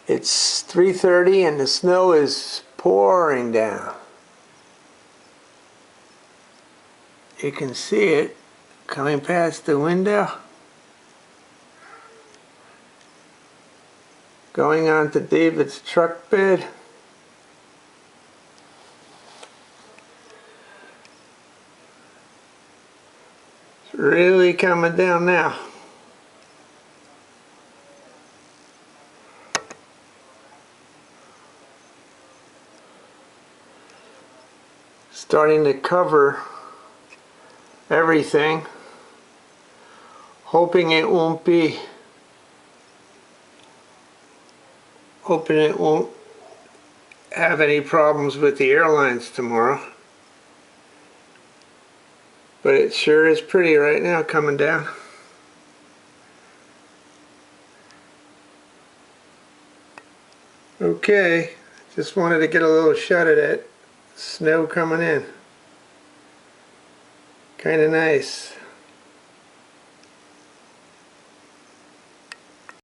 It's 3:30 and the snow is pouring down. You can see it coming past the window, going onto David's truck bed. It's really coming down now. Starting to cover everything, hoping it won't have any problems with the airlines tomorrow. But it sure is pretty right now coming down. Okay, just wanted to get a little shot of that snow coming in. Kinda nice.